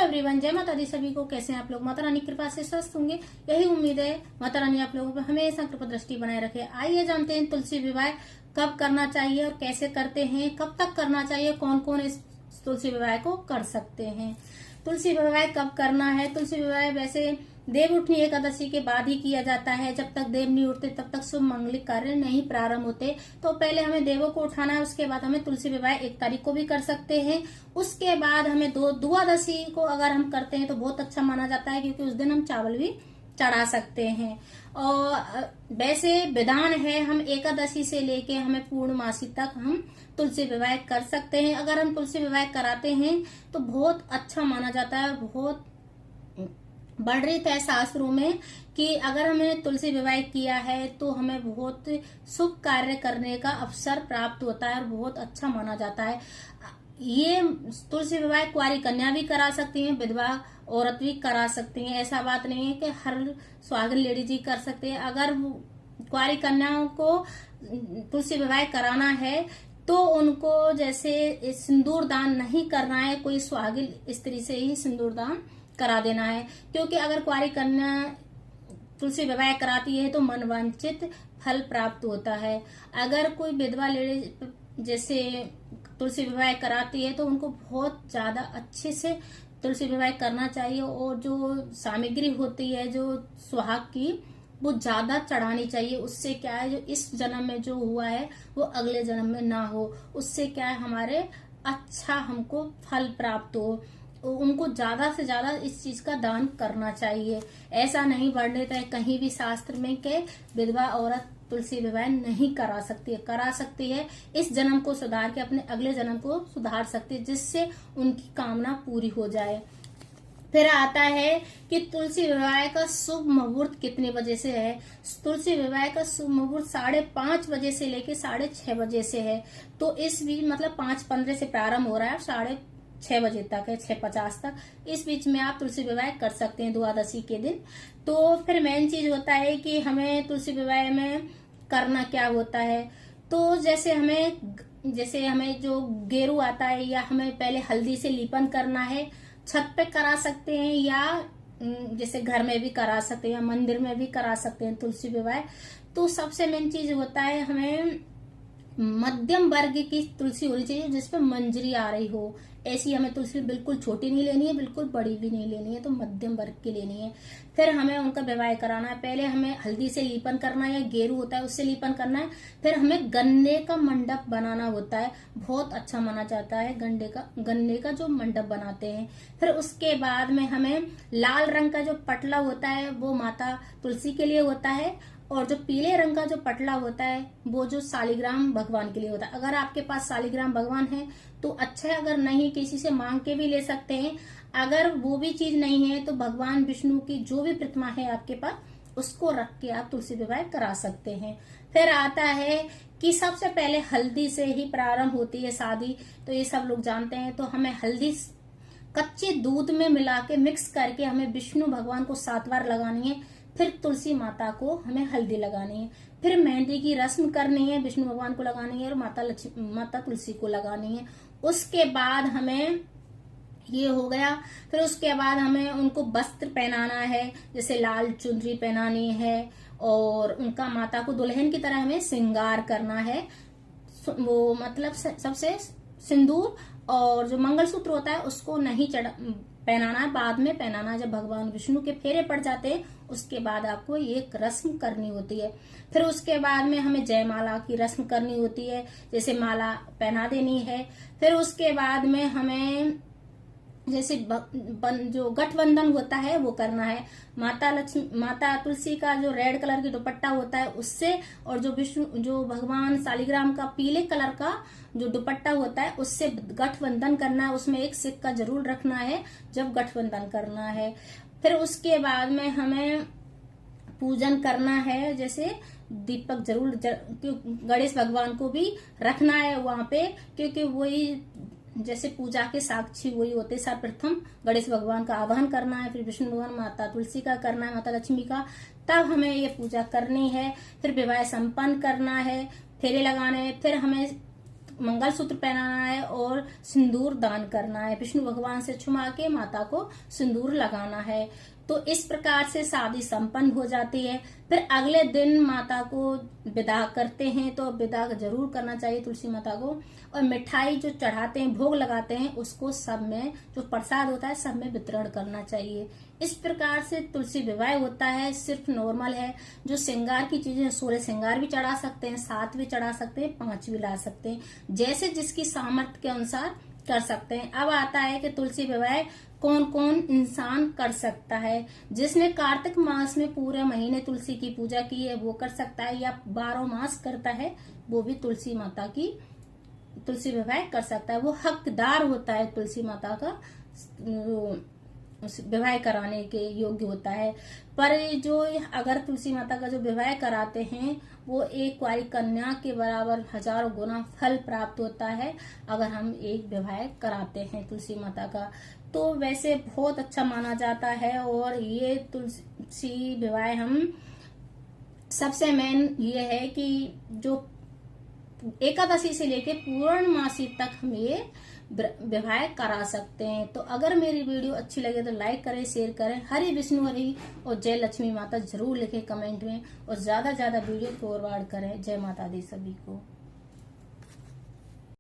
Everyone, जय माता दी सभी को। कैसे हैं आप लोग? माता रानी की कृपा से स्वस्थ होंगे, यही उम्मीद है। माता रानी आप लोगों पर हमेशा कृपा दृष्टि बनाए रखे। आइए जानते हैं तुलसी विवाह कब करना चाहिए और कैसे करते हैं, कब तक करना चाहिए, कौन कौन इस तुलसी विवाह को कर सकते हैं। तुलसी विवाह कब करना है? तुलसी विवाह वैसे देव उठनी एकादशी के बाद ही किया जाता है। जब तक देव नहीं उठते तब तक शुभ मंगलिक कार्य नहीं प्रारंभ होते। तो पहले हमें देवों को उठाना है, उसके बाद हमें तुलसी विवाह 1 तारीख को भी कर सकते हैं। उसके बाद हमें द्वादशी को अगर हम करते हैं तो बहुत अच्छा माना जाता है, क्योंकि उस दिन हम चावल भी चढ़ा सकते हैं। और वैसे विधान है, हम एकादशी से लेके हमें पूर्णमासी तक हम तुलसी विवाह कर सकते हैं। अगर हम तुलसी विवाह कराते हैं तो बहुत अच्छा माना जाता है। बहुत वर्णित है शास्त्रों में कि अगर हमने तुलसी विवाह किया है तो हमें बहुत शुभ कार्य करने का अवसर प्राप्त होता है और बहुत अच्छा माना जाता है। ये तुलसी विवाह कुंवारी कन्या भी करा सकती हैं, विधवा औरत भी करा सकती हैं। ऐसा बात नहीं है कि हर सुहागिन लेडी जी कर सकते हैं। अगर कुंवारी कन्याओं को तुलसी विवाह कराना है तो उनको जैसे सिंदूर दान नहीं करना है, कोई सुहागिन स्त्री से ही सिंदूर दान करा देना है। क्योंकि अगर कुंवारी कन्या तुलसी विवाह कराती है तो मनवांचित फल प्राप्त होता है। अगर कोई विधवा लेडी जैसे तुलसी विवाह कराती है तो उनको बहुत ज्यादा अच्छे से तुलसी विवाह करना चाहिए। और जो सामग्री होती है जो सुहाग की, वो ज्यादा चढ़ानी चाहिए। उससे क्या है, जो इस जन्म में जो हुआ है वो अगले जन्म में ना हो। उससे क्या है, हमारे अच्छा हमको फल प्राप्त हो। उनको ज्यादा से ज्यादा इस चीज का दान करना चाहिए। ऐसा नहीं वर्णित है कहीं भी शास्त्र में कि विधवा औरत तुलसी विवाह नहीं करा सकती है। करा सकती है, इस जन्म को सुधार के अपने अगले जन्म को सुधार सकती है, जिससे उनकी कामना पूरी हो जाए। फिर आता है कि तुलसी विवाह का शुभ मुहूर्त कितने बजे से है। तुलसी विवाह का शुभ मुहूर्त 5:30 बजे से लेके 6:30 बजे से है। तो इस बीच मतलब 5:15 से प्रारंभ हो रहा है, 6:30 बजे तक है, 6:50 तक। इस बीच में आप तुलसी विवाह कर सकते हैं द्वादशी के दिन। तो फिर मेन चीज होता है कि हमें तुलसी विवाह में करना क्या होता है। तो जैसे हमें जो गेरू आता है, या हमें पहले हल्दी से लीपन करना है, छत पे करा सकते हैं या जैसे घर में भी करा सकते हैं या मंदिर में भी करा सकते हैं तुलसी विवाह। तो सबसे मेन चीज होता है, हमें मध्यम वर्ग की तुलसी होनी चाहिए जिसपे मंजरी आ रही हो। ऐसी हमें तुलसी बिल्कुल छोटी नहीं लेनी है, बिल्कुल बड़ी भी नहीं लेनी है, तो मध्यम वर्ग की लेनी है। फिर हमें उनका विवाह कराना है। पहले हमें हल्दी से लीपन करना है, या गेरू होता है उससे लीपन करना है। फिर हमें गन्ने का मंडप बनाना होता है, बहुत अच्छा माना जाता है गन्ने का जो मंडप बनाते हैं। फिर उसके बाद में हमें लाल रंग का जो पटला होता है वो माता तुलसी के लिए होता है, और जो पीले रंग का जो पटला होता है वो जो शालिग्राम भगवान के लिए होता है। अगर आपके पास शालिग्राम भगवान है तो अच्छा है, अगर नहीं किसी से मांग के भी ले सकते हैं। अगर वो भी चीज नहीं है तो भगवान विष्णु की जो भी प्रतिमा है आपके पास, उसको रख के आप तुलसी विवाह करा सकते हैं। फिर आता है कि सबसे पहले हल्दी से ही प्रारंभ होती है शादी, तो ये सब लोग जानते हैं। तो हमें हल्दी कच्चे दूध में मिला के मिक्स करके हमें विष्णु भगवान को 7 बार लगानी है। फिर तुलसी माता को हमें हल्दी लगानी है। फिर मेहंदी की रस्म करनी है, विष्णु भगवान को लगानी है और माता तुलसी को लगानी है। उसके बाद हमें ये हो गया। फिर उसके बाद हमें उनको वस्त्र पहनाना है, जैसे लाल चुनरी पहनानी है, और उनका माता को दुल्हन की तरह हमें श्रृंगार करना है। वो मतलब सबसे सिंदूर और जो मंगलसूत्र होता है उसको नहीं पहनाना है, बाद में पहनाना है। जब भगवान विष्णु के फेरे पड़ जाते हैं उसके बाद आपको ये रस्म करनी होती है। फिर उसके बाद में हमें जयमाला की रस्म करनी होती है, जैसे माला पहना देनी है। फिर उसके बाद में हमें जैसे जो गठबंधन होता है वो करना है। माता तुलसी का जो रेड कलर की दुपट्टा होता है उससे, और जो भगवान शालिग्राम का पीले कलर का जो दुपट्टा होता है उससे गठबंधन करना है। उसमें एक सिक्का जरूर रखना है जब गठबंधन करना है। फिर उसके बाद में हमें पूजन करना है, जैसे दीपक जरूर गणेश भगवान को भी रखना है वहां पे, क्योंकि वही जैसे पूजा के साक्षी वही होते। सर्वप्रथम गणेश भगवान का आवाहन करना है, फिर विष्णु भगवान, माता तुलसी का करना है, माता लक्ष्मी का, तब हमें ये पूजा करनी है। फिर विवाह संपन्न करना है, फेरे लगाने हैं। फिर हमें मंगलसूत्र पहनाना है और सिंदूर दान करना है। विष्णु भगवान से छुमा के माता को सिंदूर लगाना है। तो इस प्रकार से शादी संपन्न हो जाती है। फिर अगले दिन माता को विदा करते हैं, तो विदा जरूर करना चाहिए तुलसी माता को। और मिठाई जो चढ़ाते हैं, भोग लगाते हैं, उसको सब में जो प्रसाद होता है सब में वितरण करना चाहिए। इस प्रकार से तुलसी विवाह होता है। सिर्फ नॉर्मल है, जो श्रृंगार की चीजें, 16 श्रृंगार भी चढ़ा सकते हैं, 7 भी चढ़ा सकते हैं, 5 भी ला सकते हैं, जैसे जिसकी सामर्थ्य के अनुसार कर सकते हैं। अब आता है कि तुलसी विवाह कौन कौन इंसान कर सकता है। जिसने कार्तिक मास में पूरे महीने तुलसी की पूजा की है वो कर सकता है, या 12 मास करता है वो भी तुलसी माता की तुलसी विवाह कर सकता है। वो हकदार होता है, तुलसी माता का विवाह कराने के योग्य होता है। पर जो अगर तुलसी माता का जो विवाह कराते हैं वो एक कुंवारी कन्या के बराबर हजारों गुना फल प्राप्त होता है अगर हम एक विवाह कराते हैं तुलसी माता का। तो वैसे बहुत अच्छा माना जाता है। और ये तुलसी विवाह हम सबसे मेन ये है कि जो एकादशी से लेके पूर्णमासी तक हम ये विवाह करा सकते हैं। तो अगर मेरी वीडियो अच्छी लगे तो लाइक करें, शेयर करें। हरि विष्णु हरि और जय लक्ष्मी माता जरूर लिखें कमेंट में, और ज्यादा वीडियो फॉरवर्ड करें। जय माता दी सभी को।